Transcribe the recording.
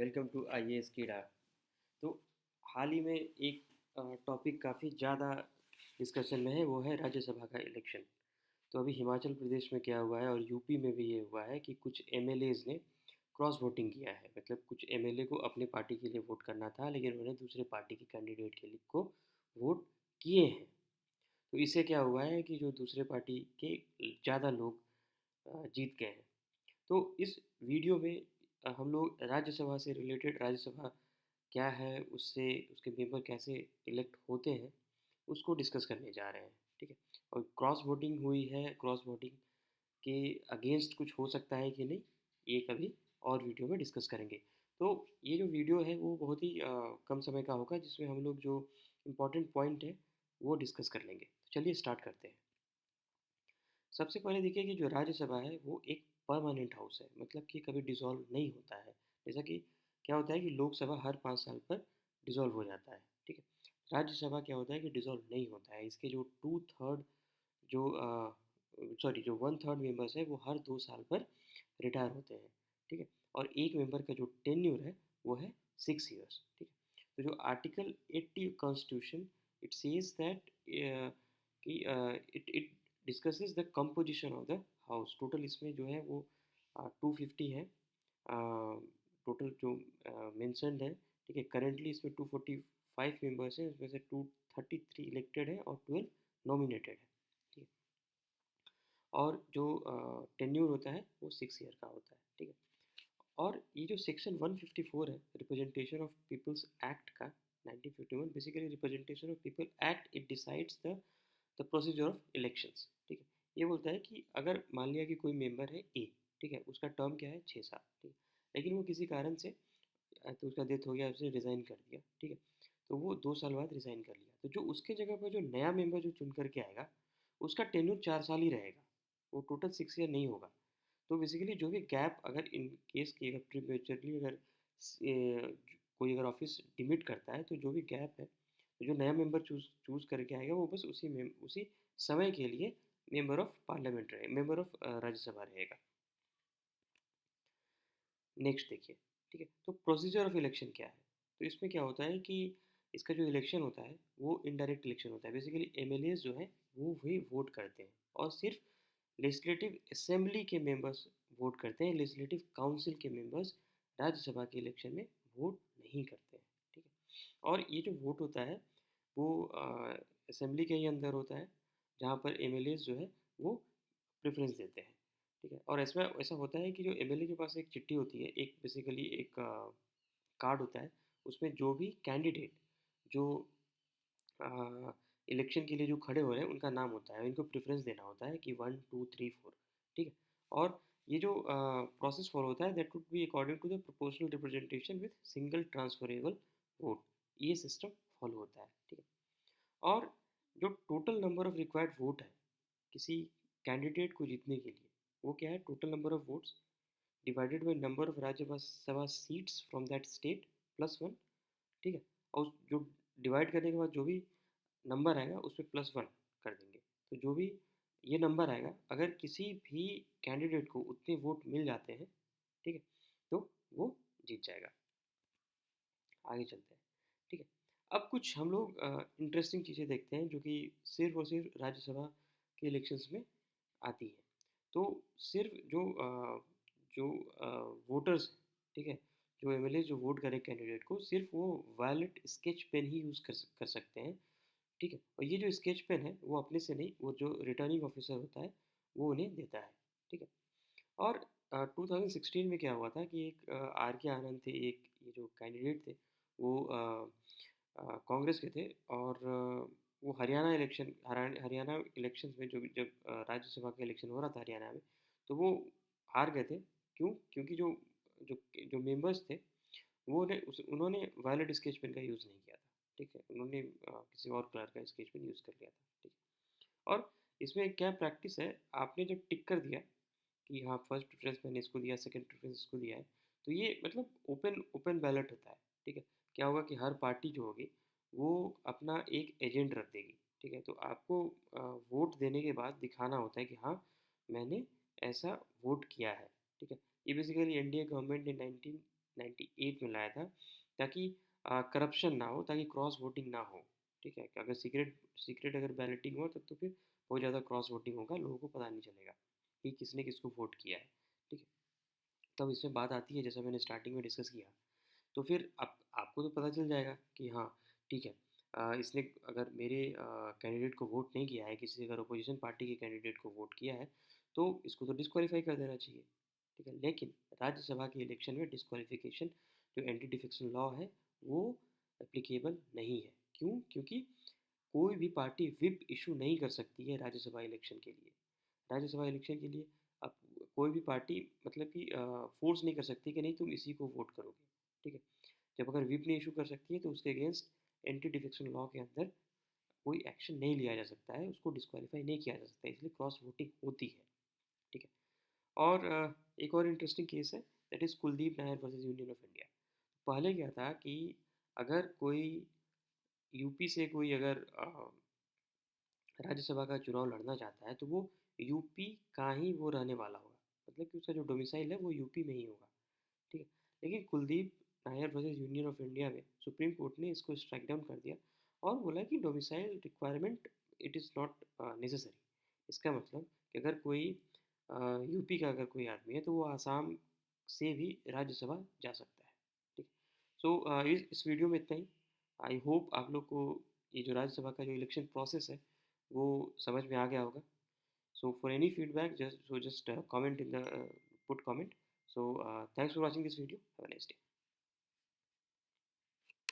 Welcome to IAS की डाक। तो हाल ही में एक टॉपिक काफ़ी ज़्यादा डिस्कशन में है, वो है राज्यसभा का इलेक्शन। तो अभी हिमाचल प्रदेश में क्या हुआ है और यूपी में भी ये हुआ है कि कुछ एमएलएज ने क्रॉस वोटिंग किया है। मतलब कुछ एमएलए को अपने पार्टी के लिए वोट करना था, लेकिन उन्होंने दूसरे पार्टी के कैंडिडेट के लिए को वोट किए हैं। तो इससे क्या हुआ है कि जो दूसरे पार्टी के ज़्यादा लोग जीत गए हैं। तो इस वीडियो में हम लोग राज्यसभा से रिलेटेड, राज्यसभा क्या है, उससे उसके मेंबर कैसे इलेक्ट होते हैं, उसको डिस्कस करने जा रहे हैं। ठीक है। और क्रॉस वोटिंग हुई है, क्रॉस वोटिंग के अगेंस्ट कुछ हो सकता है कि नहीं, ये कभी और वीडियो में डिस्कस करेंगे। तो ये जो वीडियो है वो बहुत ही कम समय का होगा, जिसमें हम लोग जो इम्पोर्टेंट पॉइंट है वो डिस्कस कर लेंगे। तो चलिए स्टार्ट करते हैं। सबसे पहले देखिए कि जो राज्यसभा है वो एक परमानेंट हाउस है, मतलब कि कभी डिसॉल्व नहीं होता है। जैसा कि क्या होता है कि लोकसभा हर 5 साल पर डिसॉल्व हो जाता है। ठीक है। राज्यसभा क्या होता है कि डिसॉल्व नहीं होता है। इसके जो 2/3 जो सॉरी जो 1/3 मेंबर्स है वो हर 2 साल पर रिटायर होते हैं। ठीक है। और एक मेंबर का जो टेन्योर है वो है 6 ईयर्स। ठीक है। तो जो article 80 constitution, it says that कि it discusses the composition of the house. Total इसमें जो है वो 250 है टोटल जो मेंशन्ड है। ठीक है। करेंटली इसमें 245 मेंबर्स हैं, उसमें से 233 इलेक्टेड है और 12 नॉमिनेटेड है। ठीक है। और जो टेन्यूर होता है वो 6 ईयर का होता है। ठीक है। और ये जो सेक्शन 154 है रिप्रेजेंटेशन ऑफ पीपल्स एक्ट का 1951, basically representation of people act, it decides the procedure of elections. ठीक है। ये बोलता है कि अगर मान लिया कि कोई मेंबर है ए, ठीक है, उसका टर्म क्या है 6 साल। ठीक है। लेकिन वो किसी कारण से तो उसका डेथ हो गया, उसने रिज़ाइन कर दिया। ठीक है। तो वो 2 साल बाद रिज़ाइन कर लिया, तो जो उसके जगह पर जो नया मेंबर जो चुन करके आएगा उसका टेन्योर 4 साल ही रहेगा, वो टोटल 6 ईयर नहीं होगा। तो बेसिकली जो भी गैप, अगर इन केस की अगर प्रीमेचरली अगर कोई अगर ऑफिस डिमिट करता है, तो जो भी गैप है, तो जो नया मेंबर चूज चूज करके आएगा वो बस उसी समय के लिए मेंबर ऑफ पार्लियामेंट रहे, मेंबर ऑफ राज्यसभा रहेगा। नेक्स्ट देखिए। ठीक है। तो प्रोसीजर ऑफ इलेक्शन क्या है। तो इसमें क्या होता है कि इसका जो इलेक्शन होता है वो इनडायरेक्ट इलेक्शन होता है। बेसिकली एमएलए जो है वो भी वोट करते हैं, और सिर्फ लेजिस्लेटिव असेंबली के मेंबर्स वोट करते हैं। लेजिस्लेटिव काउंसिल के मेंबर्स राज्यसभा के इलेक्शन में वोट नहीं करते हैं। ठीक है। और ये जो वोट होता है वो असेंबली के ही अंदर होता है, जहाँ पर एमएलए जो है वो प्रेफरेंस देते हैं। ठीक है। और इसमें ऐसा होता है कि जो एमएलए के पास एक चिट्ठी होती है, एक बेसिकली एक कार्ड होता है, उसमें जो भी कैंडिडेट जो इलेक्शन के लिए जो खड़े हो रहे हैं उनका नाम होता है, इनको प्रेफरेंस देना होता है कि 1 2 3 4। ठीक है। और ये जो प्रोसेस फॉलो होता है that would be according to the proportional representation with single transferable vote, ये सिस्टम फॉलो होता है। ठीक है। और जो total number of required vote है किसी कैंडिडेट को जीतने के लिए, वो क्या है, total number of votes divided by number of Rajya Sabha seats from that state +1। ठीक है। और जो डिवाइड करने के बाद जो भी नंबर आएगा उसमें +1 कर देंगे। तो जो भी ये नंबर आएगा, अगर किसी भी कैंडिडेट को उतने वोट मिल जाते हैं, ठीक है, तो वो जीत जाएगा। आगे चलते हैं। ठीक है। अब कुछ हम लोग इंटरेस्टिंग चीज़ें देखते हैं जो कि सिर्फ और सिर्फ राज्यसभा के इलेक्शंस में आती है। तो सिर्फ जो वोटर्स, ठीक है, जो एमएलए जो वोट करे कैंडिडेट को, सिर्फ वो वायलेट स्केच पेन ही यूज़ कर सकते हैं। ठीक है। और ये जो स्केच पेन है वो अपने से नहीं, वो जो रिटर्निंग ऑफिसर होता है वो उन्हें देता है। ठीक है। और 2016 में क्या हुआ था कि एक आर के आनंद थे, एक ये जो कैंडिडेट थे वो कांग्रेस के थे। और वो हरियाणा हरियाणा इलेक्शंस में जो जब राज्यसभा का इलेक्शन हो रहा था हरियाणा में, तो वो हार गए थे। क्यों? क्योंकि जो जो मेंबर्स थे उन्होंने वायलेट स्केच पेन का यूज़ नहीं किया था। ठीक है। उन्होंने किसी और कलर का स्केच पेन यूज़ कर लिया था। ठीक है। और इसमें क्या प्रैक्टिस है, आपने जब टिक कर दिया कि हाँ फर्स्ट प्रेफरेंस मैंने इसको दिया, सेकंड प्रेफरेंस इसको दिया है, तो ये मतलब ओपन ओपन बैलेट होता है। ठीक है। क्या होगा कि हर पार्टी जो होगी वो अपना एक एजेंट रख देगी। ठीक है। तो आपको वोट देने के बाद दिखाना होता है कि हाँ मैंने ऐसा वोट किया है। ठीक है। ये बेसिकली एनडीए गवर्नमेंट ने 98 में लाया था, ताकि करप्शन ना हो, ताकि क्रॉस वोटिंग ना हो। ठीक है, कि अगर सीक्रेट सीक्रेट अगर बैलेटिंग हो तब तो फिर बहुत ज़्यादा क्रॉस वोटिंग होगा, लोगों को पता नहीं चलेगा कि किसने किसको वोट किया है। ठीक है, तब इसमें बात आती है, जैसा मैंने स्टार्टिंग में डिस्कस किया, तो फिर आपको तो पता चल जाएगा कि हाँ ठीक है, इसने अगर मेरे कैंडिडेट को वोट नहीं किया है, किसी अगर अपोजिशन पार्टी के कैंडिडेट को वोट किया है, तो इसको तो डिस्क्वालीफाई कर देना चाहिए। ठीक है, लेकिन राज्यसभा के इलेक्शन में डिस्क्वालिफिकेशन, जो एंटी डिफेक्शन लॉ है, वो एप्लीकेबल नहीं है। क्यों? क्योंकि कोई भी पार्टी विप इशू नहीं कर सकती है राज्यसभा इलेक्शन के लिए। राज्यसभा इलेक्शन के लिए अब कोई भी पार्टी मतलब कि फोर्स नहीं कर सकती कि नहीं तुम इसी को वोट करोगे। ठीक है, जब अगर विप नहीं इशू कर सकती है तो उसके अगेंस्ट एंटी डिफेक्शन लॉ के अंदर कोई एक्शन नहीं लिया जा सकता है, उसको डिस्क्वालीफाई नहीं किया जा सकता है, इसलिए क्रॉस वोटिंग होती है। ठीक है, और एक और इंटरेस्टिंग केस है, that is Kuldeep Nair versus union of India. पहले क्या था कि अगर कोई यूपी से कोई अगर राज्यसभा का चुनाव लड़ना चाहता है तो वो यूपी का ही वो रहने वाला होगा, मतलब कि उसका जो डोमिसाइल है वो यूपी में ही होगा। ठीक है, लेकिन Kuldeep Nair versus union of India में सुप्रीम कोर्ट ने इसको स्ट्राइक डाउन कर दिया और बोला कि domicile requirement it is not necessary. इसका मतलब कि अगर कोई यूपी का अगर कोई आदमी है तो वो आसाम से भी राज्यसभा जा सकता है। ठीक, सो इस वीडियो में इतना ही। आई होप आप लोग को ये जो राज्यसभा का जो इलेक्शन प्रोसेस है वो समझ में आ गया होगा। So for any feedback, just comment in the put comment. So thanks for watching this video. Have a nice day.